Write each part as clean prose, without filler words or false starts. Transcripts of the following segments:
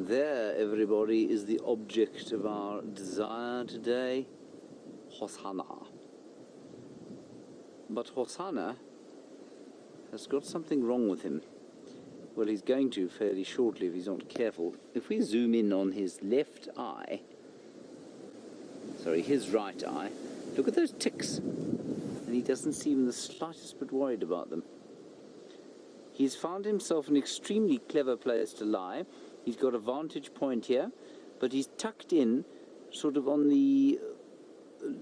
There, everybody, is the object of our desire today, Hosana. But Hosana has got something wrong with him. Well, he's going to fairly shortly if he's not careful. If we zoom in on his left eye, sorry, his right eye, look at those ticks. And he doesn't seem the slightest bit worried about them. He's found himself an extremely clever place to lie. He's got a vantage point here, but he's tucked in sort of on the,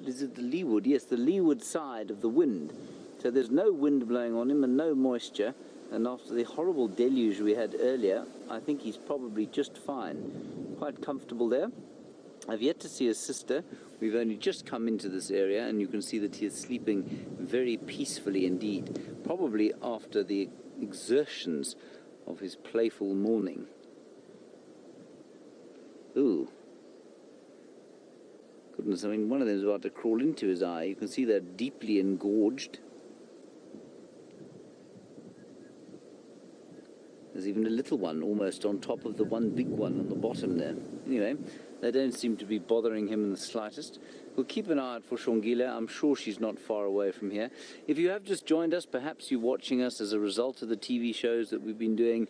is it the leeward? Yes, the leeward side of the wind. So there's no wind blowing on him and no moisture. And after the horrible deluge we had earlier, I think he's probably just fine. Quite comfortable there. I've yet to see his sister. We've only just come into this area, and you can see that he is sleeping very peacefully indeed, probably after the exertions of his playful morning. Ooh. Goodness, I mean, one of them is about to crawl into his eye. You can see they're deeply engorged. There's even a little one almost on top of the one big one on the bottom there. Anyway, they don't seem to be bothering him in the slightest. We'll keep an eye out for Shongile. I'm sure she's not far away from here. If you have just joined us, perhaps you're watching us as a result of the TV shows that we've been doing.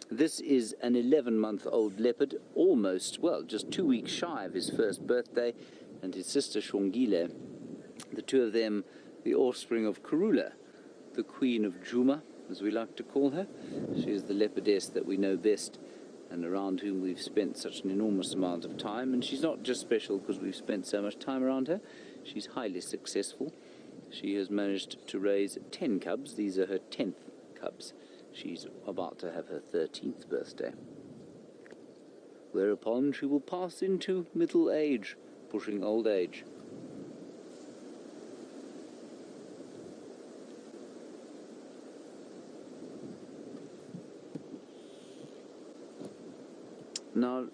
This is an 11-month-old leopard, almost, well, just 2 weeks shy of his first birthday, and his sister Shongile. The two of them, the offspring of Karula, the queen of Djuma, as we like to call her. She is the leopardess that we know best and around whom we've spent such an enormous amount of time. And she's not just special because we've spent so much time around her. She's highly successful. She has managed to raise 10 cubs. These are her 10th cubs. She's about to have her 13th birthday. Whereupon she will pass into middle age, pushing old age. Now,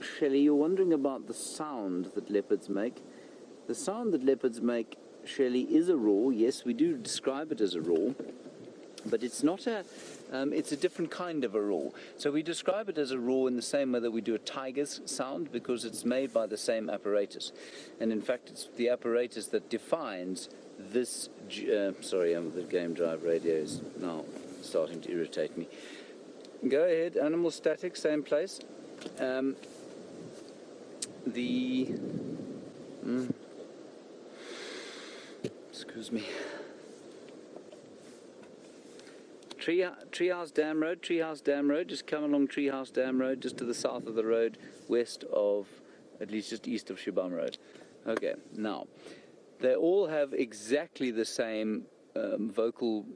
Shelley, you're wondering about the sound that leopards make. The sound that leopards make, Shelley, is a roar. Yes, we do describe it as a roar, but it's not a, it's a different kind of a roar. So we describe it as a roar in the same way that we do a tiger's sound, because it's made by the same apparatus. And in fact, it's the apparatus that defines this, sorry, the game drive radio is now starting to irritate me. Go ahead, animal static, same place. Excuse me. Treehouse Dam Road, just come along Treehouse Dam Road, just to the south of the road, west of, at least just east of Shibam Road. Okay, now, they all have exactly the same vocal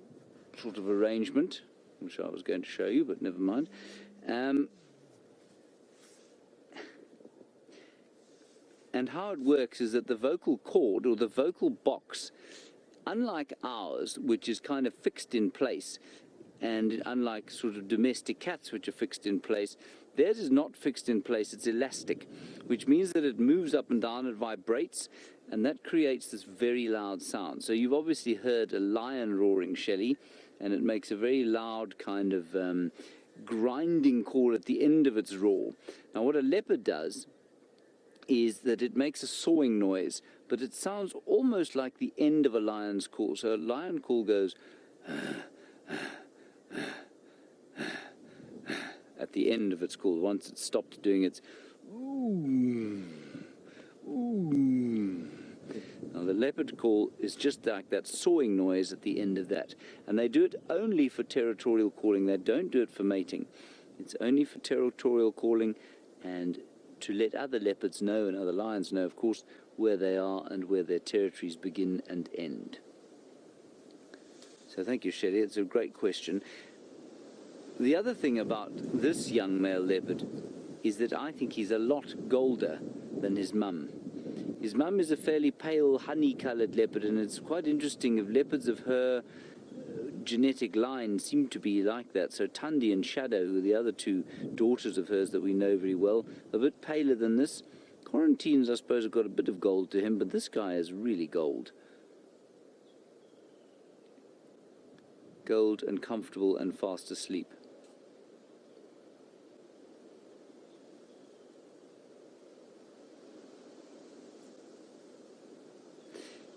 sort of arrangement, which I was going to show you, but never mind. And how it works is that the vocal cord, or the vocal box, unlike ours, which is kind of fixed in place, and unlike sort of domestic cats, which are fixed in place, theirs is not fixed in place, it's elastic, which means that it moves up and down, it vibrates, and that creates this very loud sound. So you've obviously heard a lion roaring, Shelley, and it makes a very loud kind of grinding call at the end of its roar. Now what a leopard does is that it makes a sawing noise, but it sounds almost like the end of a lion's call. So a lion call goes at the end of its call. Once it's stopped doing its ooh, ooh. Now the leopard call is just like that sawing noise at the end of that. And they do it only for territorial calling. They don't do it for mating. It's only for territorial calling and to let other leopards know and other lions know, of course, where they are and where their territories begin and end. So thank you, Shelley. It's a great question. The other thing about this young male leopard is that I think he's a lot golder than his mum. His mum is a fairly pale, honey-coloured leopard, and it's quite interesting if leopards of her genetic line seem to be like that. So Tundi and Shadow, who are the other two daughters of hers that we know very well, a bit paler than this. Quarantines, I suppose, have got a bit of gold to him, but this guy is really gold. Gold and comfortable and fast asleep.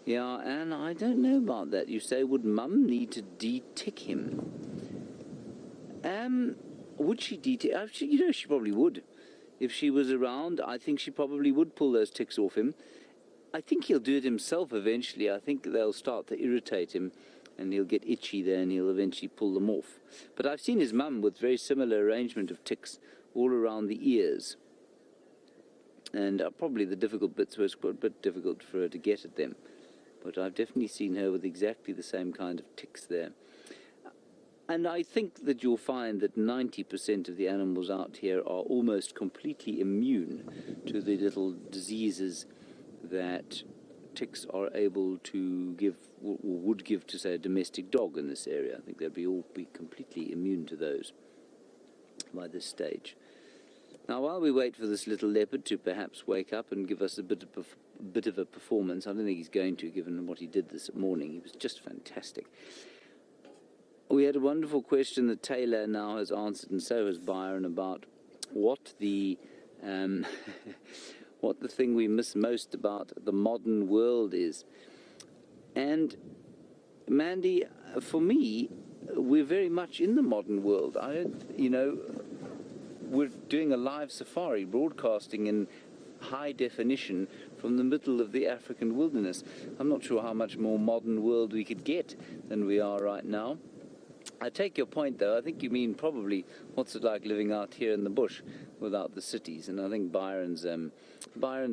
Yeah, and I don't know about that. You say, would Mum need to de-tick him? Would she de-tick? You know, she probably would. If she was around, I think she probably would pull those ticks off him. I think he'll do it himself eventually. I think they'll start to irritate him, and he'll get itchy there, and he'll eventually pull them off. But I've seen his mum with very similar arrangement of ticks all around the ears. And probably the difficult bits were a bit difficult for her to get at them. But I've definitely seen her with exactly the same kind of ticks there. And I think that you'll find that 90% of the animals out here are almost completely immune to the little diseases that ticks are able to give, or would give to, say, a domestic dog in this area. I think they'd all be completely immune to those by this stage. Now, while we wait for this little leopard to perhaps wake up and give us a bit of a performance, I don't think he's going to, given what he did this morning. He was just fantastic. We had a wonderful question that Taylor now has answered, and so has Byron, about what the what the thing we miss most about the modern world is. And Mandy, for me, we're very much in the modern world. We're doing a live safari, broadcasting in high definition from the middle of the African wilderness. I'm not sure how much more modern world we could get than we are right now. I take your point, though. I think you mean probably what's it like living out here in the bush without the cities. And I think Byron's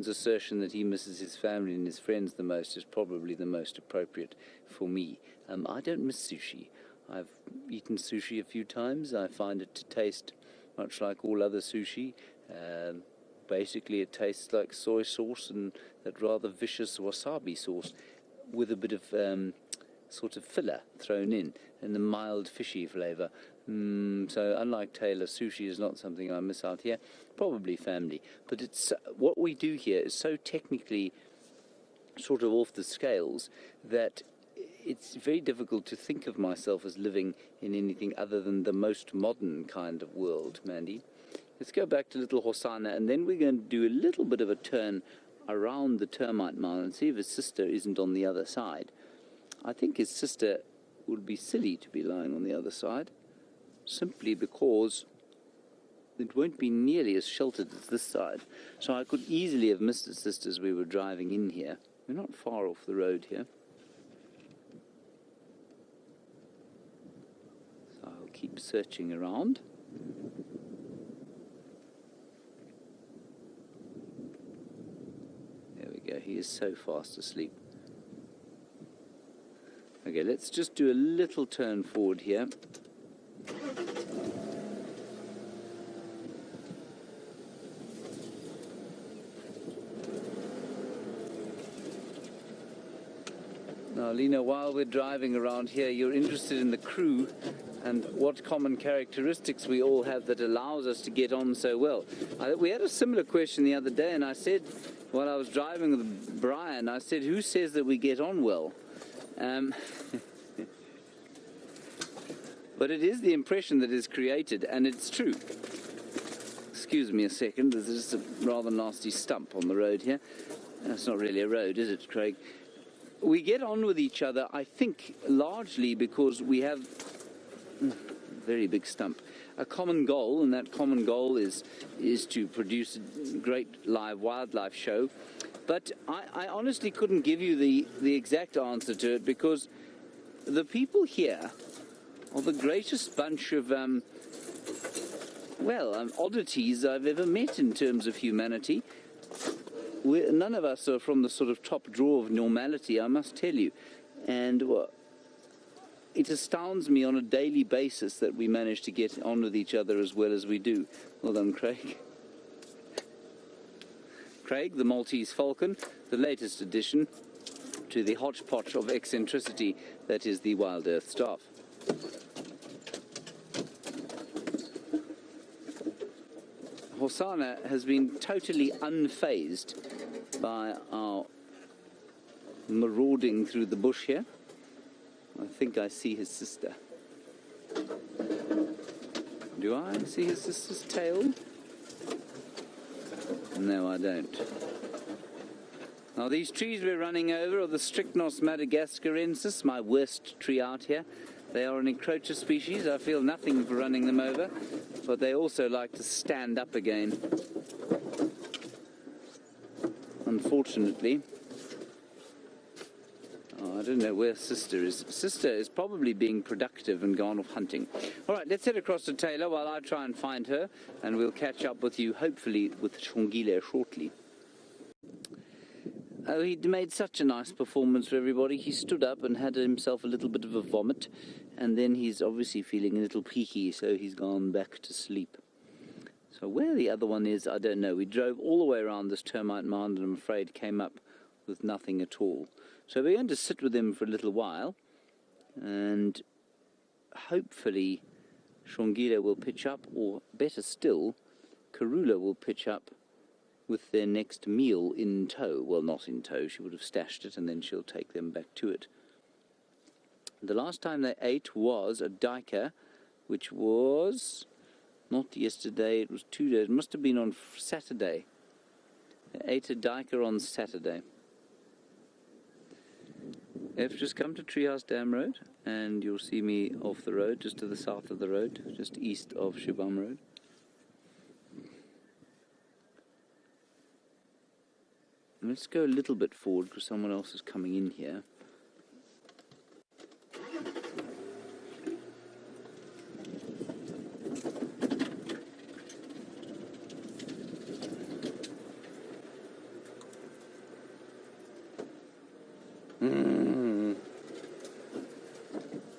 assertion that he misses his family and his friends the most is probably the most appropriate for me. I don't miss sushi. I've eaten sushi a few times. I find it to taste much like all other sushi. Basically, it tastes like soy sauce and that rather vicious wasabi sauce with a bit of sort of filler thrown in and the mild fishy flavour. So unlike Taylor, sushi is not something I miss out here. Probably family. But it's what we do here is so technically sort of off the scales that it's very difficult to think of myself as living in anything other than the most modern kind of world, Mandy. Let's go back to little Hosana, and then we're going to do a little bit of a turn around the termite mound and see if his sister isn't on the other side. I think his sister would be silly to be lying on the other side, simply because it won't be nearly as sheltered as this side. So I could easily have missed his sister as we were driving in here. We're not far off the road here. So I'll keep searching around. There we go. He is so fast asleep. Okay, let's just do a little turn forward here. Now, Lena, while we're driving around here, you're interested in the crew and what common characteristics we all have that allows us to get on so well. We had a similar question the other day, and I said, while I was driving with Brian, I said, who says that we get on well? But it is the impression that is created, and it's true. Excuse me a second, there's just a rather nasty stump on the road here. That's not really a road, is it, Craig? We get on with each other, I think, largely because we have very big stump, a common goal, and that common goal is to produce a great live wildlife show. But I honestly couldn't give you the exact answer to it, because the people here are the greatest bunch of, oddities I've ever met in terms of humanity. None of us are from the sort of top drawer of normality, I must tell you. And it astounds me on a daily basis that we manage to get on with each other as well as we do. Well done, Craig. Craig, the Maltese falcon, the latest addition to the hodgepodge of eccentricity that is the Wild Earth staff. Hosana has been totally unfazed by our marauding through the bush here. I think I see his sister. Do I see his sister's tail? No, I don't. Now these trees we're running over are the Strychnos madagascarensis, my worst tree out here. They are an encroacher species. I feel nothing for running them over, but they also like to stand up again. Unfortunately. Oh, I don't know where Sister is. Sister is probably being productive and gone off hunting. All right, let's head across to Taylor while I try and find her, and we'll catch up with you, hopefully, with Shongile shortly. Oh, he made such a nice performance for everybody. He stood up and had himself a little bit of a vomit, and then he's obviously feeling a little peaky, so he's gone back to sleep. So where the other one is, I don't know. We drove all the way around this termite mound and I'm afraid came up with nothing at all. So we're going to sit with him for a little while, and hopefully Shongile will pitch up, or better still, Karula will pitch up with their next meal in tow. Well, not in tow, she would have stashed it and then she'll take them back to it. The last time they ate was a duiker, which was not yesterday, it was 2 days, it must have been on Saturday. They ate a duiker on Saturday. They've just come to Treehouse Dam Road, and you'll see me off the road, just to the south of the road, just east of Shibam Road. Let's go a little bit forward because someone else is coming in here.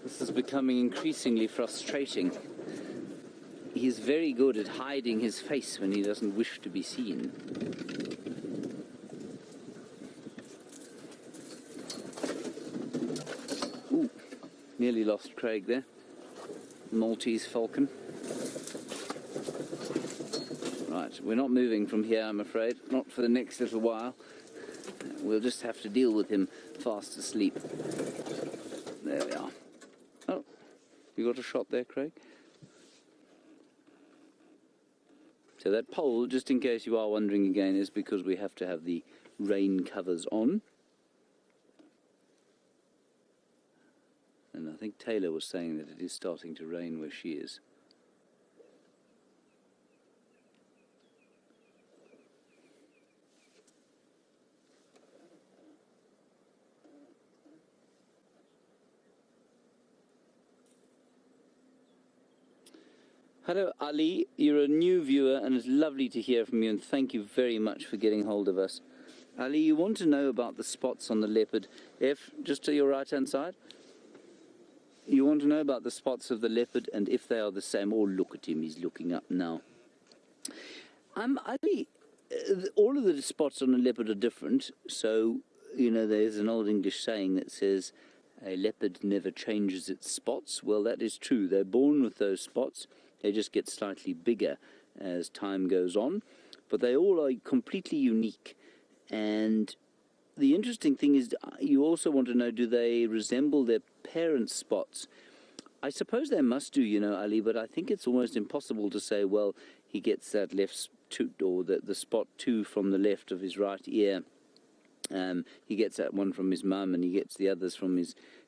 This is becoming increasingly frustrating. He's very good at hiding his face when he doesn't wish to be seen. Ooh, nearly lost Craig there. Maltese falcon. Right, we're not moving from here, I'm afraid. Not for the next little while. We'll just have to deal with him fast asleep. There we are. Oh, you got a shot there, Craig? So that pole, just in case you are wondering again, is because we have to have the rain covers on. And I think Taylor was saying that it is starting to rain where she is. Hello Ali, you're a new viewer and it's lovely to hear from you, and thank you very much for getting hold of us. Ali, you want to know about the spots on the leopard. F, just to your right hand side. You want to know about the spots of the leopard and if they are the same. Oh, look at him, he's looking up now. Ali, all of the spots on a leopard are different. So, you know, there's an old English saying that says, a leopard never changes its spots. Well, that is true. They're born with those spots. They just get slightly bigger as time goes on. But they all are completely unique. And the interesting thing is, you also want to know, do they resemble their parents' spots? I suppose they must do, you know, Ali, but I think it's almost impossible to say, well, he gets that left tooth, or the spot 2 from the left of his right ear. He gets that one from his mum, and he gets the others from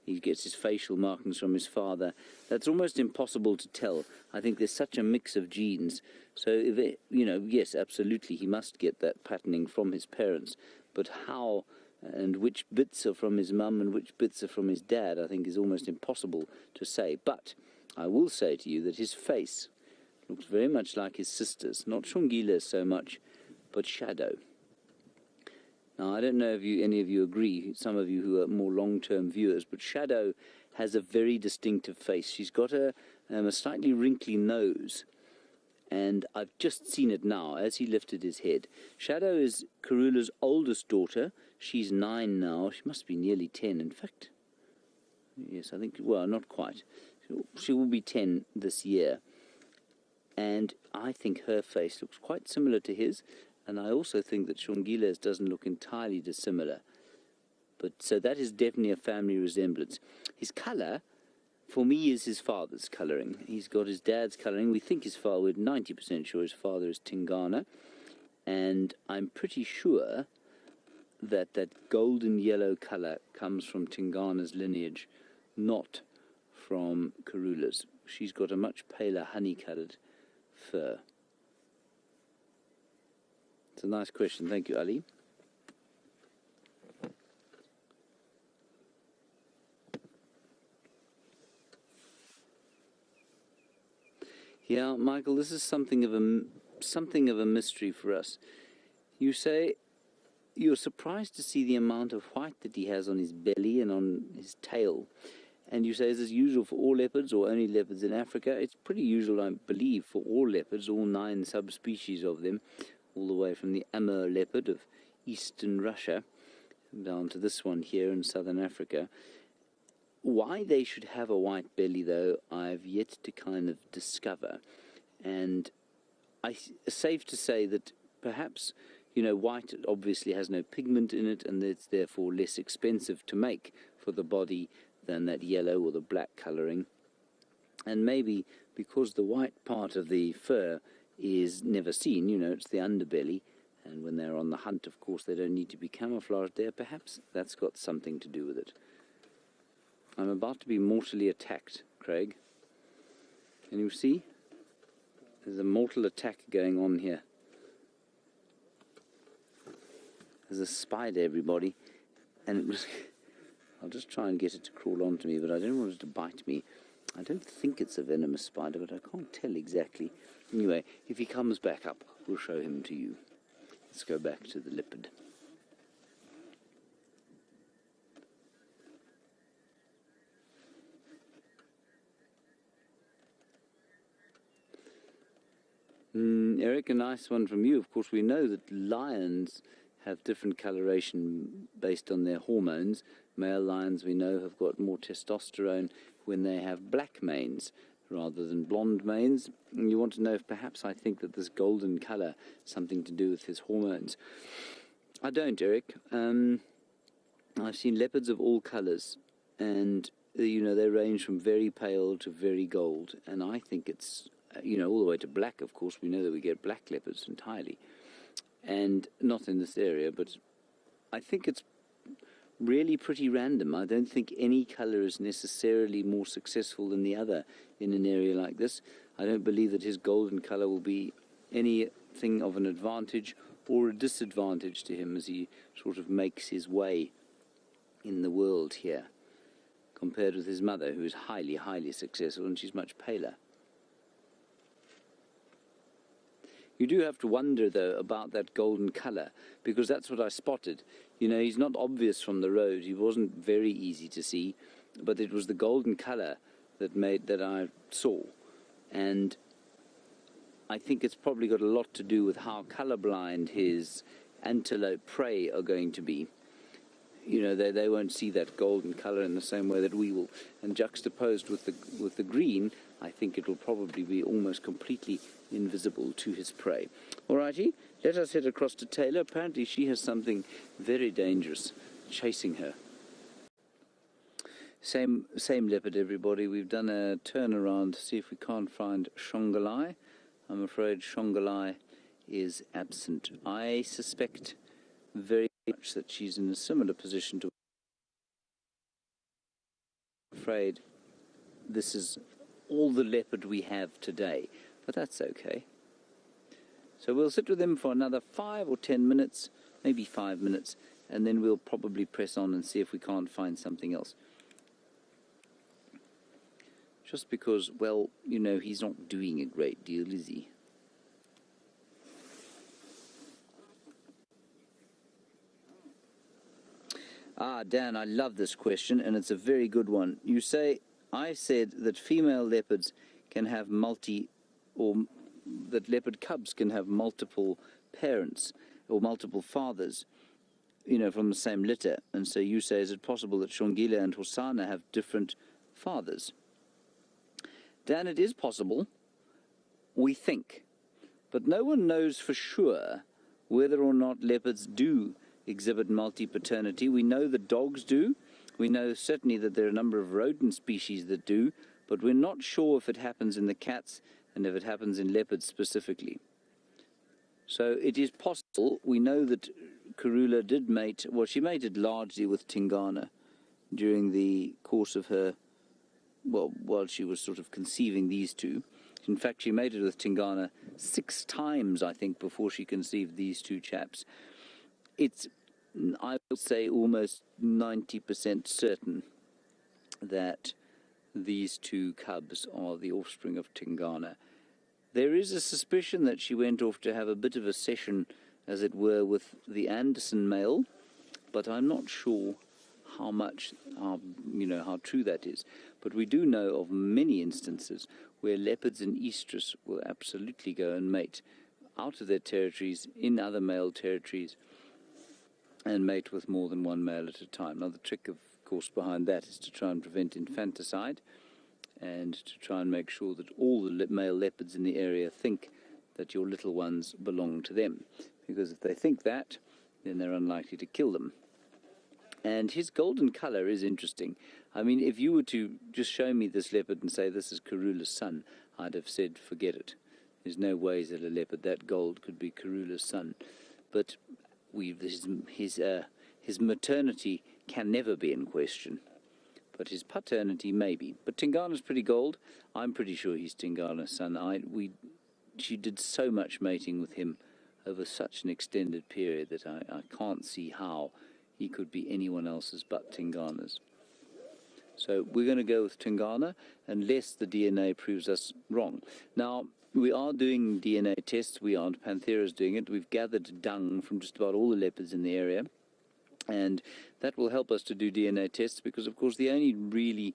he gets his facial markings from his father. That's almost impossible to tell. I think there's such a mix of genes. So, if it, you know, yes, absolutely, he must get that patterning from his parents. But how and which bits are from his mum and which bits are from his dad, I think is almost impossible to say. But I will say to you that his face looks very much like his sister's. Not Shongile so much, but Shadow. Now, I don't know if any of you agree, some of you who are more long-term viewers, but Shadow has a very distinctive face. She's got a slightly wrinkly nose, and I've just seen it now as he lifted his head. Shadow is Karula's oldest daughter. She's 9 now. She must be nearly 10, in fact. Yes, I think, well, not quite. She will be 10 this year. And I think her face looks quite similar to his. And I also think that Shongile's doesn't look entirely dissimilar. But so that is definitely a family resemblance. His colour, for me, is his father's colouring. He's got his dad's colouring. We think his father, we're 90% sure his father is Tingana. And I'm pretty sure that that golden yellow colour comes from Tingana's lineage, not from Karula's. She's got a much paler honey-coloured fur. It's a nice question. Thank you, Ali. Yeah, Michael, this is something of a mystery for us. You say you're surprised to see the amount of white that he has on his belly and on his tail. And you say, is this usual for all leopards or only leopards in Africa? It's pretty usual, I believe, for all leopards, all 9 subspecies of them, all the way from the Amur leopard of eastern Russia down to this one here in southern Africa. Why they should have a white belly, though, I've yet to kind of discover. And it's safe to say that perhaps, you know, white obviously has no pigment in it, and it's therefore less expensive to make for the body than that yellow or the black colouring. And maybe because the white part of the fur is never seen, you know, it's the underbelly, and when they're on the hunt, of course, they don't need to be camouflaged there. Perhaps that's got something to do with it. I'm about to be mortally attacked, Craig. Can you see? There's a mortal attack going on here. There's a spider, everybody. And it was... I'll just try and get it to crawl onto me, but I don't want it to bite me. I don't think it's a venomous spider, but I can't tell exactly. Anyway, if he comes back up, we'll show him to you. Let's go back to the leopard. Eric, a nice one from you. Of course, we know that lions have different coloration based on their hormones. Male lions, we know, have got more testosterone when they have black manes rather than blonde manes. And you want to know if perhaps I think that this golden colour has something to do with his hormones. I don't, Eric. I've seen leopards of all colours, and, you know, they range from very pale to very gold, and I think it's, you know, all the way to black. Of course, we know that we get black leopards entirely, and not in this area, but I think it's really pretty random. I don't think any colour is necessarily more successful than the other in an area like this. I don't believe that his golden colour will be anything of an advantage or a disadvantage to him as he sort of makes his way in the world here, compared with his mother, who is highly, highly successful, and she's much paler. You do have to wonder, though, about that golden colour, because that's what I spotted. You know, he's not obvious from the road. He wasn't very easy to see, but it was the golden colour that I saw. And I think it's probably got a lot to do with how colourblind his antelope prey are going to be. You know, they won't see that golden colour in the same way that we will. And juxtaposed with the green, I think it will probably be almost completely invisible to his prey. Alrighty, let us head across to Taylor. Apparently she has something very dangerous chasing her. Same leopard, everybody. We've done a turn around to see if we can't find Shongalai. I'm afraid Shongalai is absent. I suspect very much that she's in a similar position to... I'm afraid this is all the leopard we have today, but that's okay. So we'll sit with him for another 5 or 10 minutes, maybe 5 minutes, and then we'll probably press on and see if we can't find something else. Just because, well, you know, he's not doing a great deal, is he? Ah, Dan, I love this question, and it's a very good one. You say, I said that female leopards can have that leopard cubs can have multiple parents or multiple fathers, you know, from the same litter. And so you say, is it possible that Shongile and Hosana have different fathers? Dan, it is possible, we think. But no one knows for sure whether or not leopards do exhibit multi-paternity. We know that dogs do. We know certainly that there are a number of rodent species that do, but we're not sure if it happens in the cats and if it happens in leopards specifically. So it is possible. We know that Karula did mate, well, she mated largely with Tingana during the course of her, well, while she was sort of conceiving these two. In fact, she mated with Tingana 6 times, I think, before she conceived these two chaps. It's, I would say, almost 90% certain that these two cubs are the offspring of Tingana. There is a suspicion that she went off to have a bit of a session, as it were, with the Anderson male, but I'm not sure how much, how true that is. But we do know of many instances where leopards and estrus will absolutely go and mate out of their territories in other male territories and mate with more than one male at a time. Now, the trick, of course, behind that is to try and prevent infanticide and to try and make sure that all the male leopards in the area think that your little ones belong to them. Because if they think that, then they're unlikely to kill them. And his golden color is interesting. I mean, if you were to just show me this leopard and say this is Karula's son, I'd have said, forget it. There's no ways that a leopard that gold could be Karula's son. But his maternity can never be in question. But his paternity, maybe. But Tingana's pretty gold. I'm pretty sure he's Tingana's son. She did so much mating with him over such an extended period that I can't see how he could be anyone else's but Tingana's. So we're going to go with Tingana unless the DNA proves us wrong. Now, we are doing DNA tests. Panthera's doing it. We've gathered dung from just about all the leopards in the area. And that will help us to do DNA tests because, of course, the only really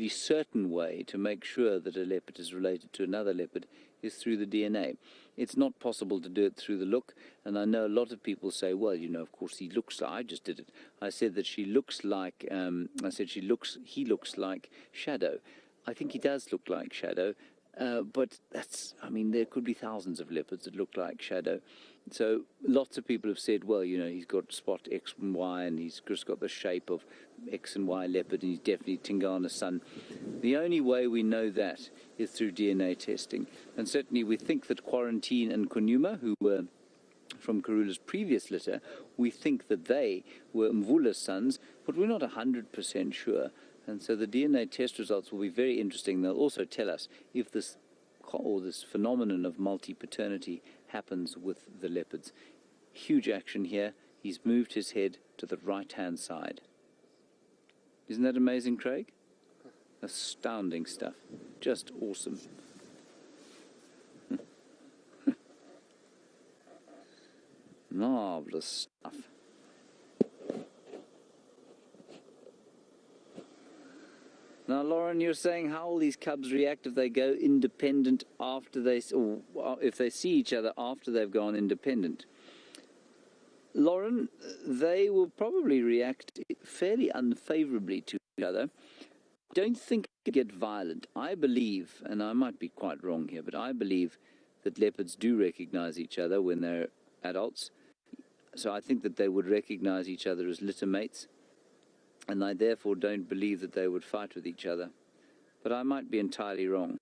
certain way to make sure that a leopard is related to another leopard is through the DNA. It's not possible to do it through the look, and I know a lot of people say, well, of course he looks like, I just did it. I said that he looks like Shadow. I think he does look like Shadow, but there could be thousands of leopards that look like Shadow. So lots of people have said, well, he's got spot X and Y, and he's just got the shape of X and Y leopard, and he's definitely Tingana's son. The only way we know that is through DNA testing. And certainly we think that Quarantine and Kunuma, who were from Karula's previous litter, we think that they were Mvula's sons, but we're not 100% sure. And so the DNA test results will be very interesting. They'll also tell us if this phenomenon of multi-paternity happens with the leopards. Huge action here. He's moved his head to the right-hand side. Isn't that amazing, Craig? Astounding stuff. Just awesome. Marvelous stuff. Now, Lauren, you're saying how will these cubs react if they go independent after or if they see each other after they've gone independent? Lauren, they will probably react fairly unfavorably to each other. I don't think they get violent. I believe, and I might be quite wrong here, but I believe that leopards do recognize each other when they're adults. So I think that they would recognize each other as litter mates. And I therefore don't believe that they would fight with each other. But I might be entirely wrong.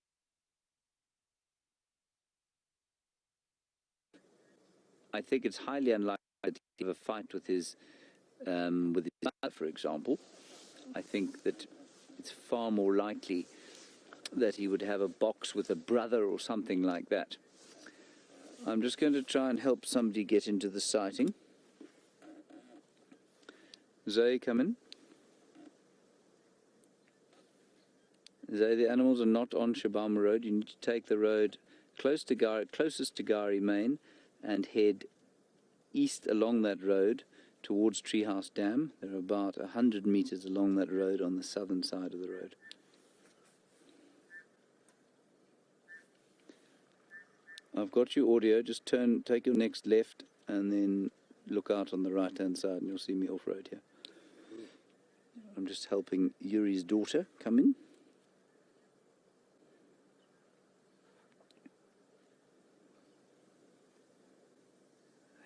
I think it's highly unlikely that he have a fight with his mother, for example. I think that it's far more likely that he would have a box with a brother or something like that. I'm just going to try and help somebody get into the sighting. Zoe, come in. Zoe, the animals are not on Shabama Road. You need to take the road closest to Gari Main and head east along that road towards Treehouse Dam. There are about 100 meters along that road on the southern side of the road. I've got your audio. Just take your next left and then look out on the right-hand side and you'll see me off-road here. I'm just helping Yuri's daughter come in.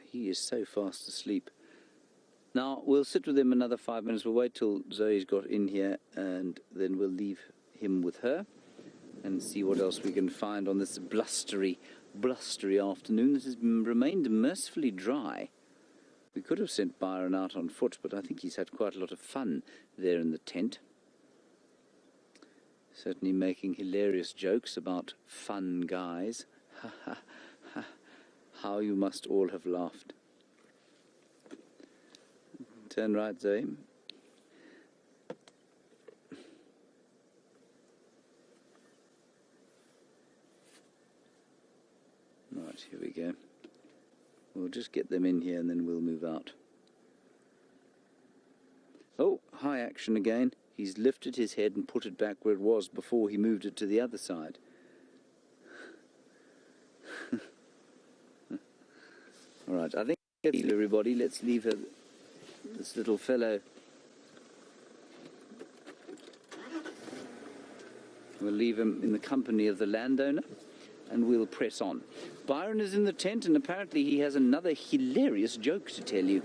He is so fast asleep. Now, we'll sit with him another 5 minutes. We'll wait till Zoe's got in here and then we'll leave him with her and see what else we can find on this blustery blustery afternoon that has remained mercifully dry. We could have sent Byron out on foot, but I think he's had quite a lot of fun there in the tent. Certainly making hilarious jokes about fun guys. Ha ha ha. How you must all have laughed. Turn right, Zoe. Right, here we go. We'll just get them in here and then we'll move out. Oh, high action again. He's lifted his head and put it back where it was before he moved it to the other side. All right, I think everybody, let's leave this little fellow. We'll leave him in the company of the landowner and we'll press on. Byron is in the tent and apparently he has another hilarious joke to tell you.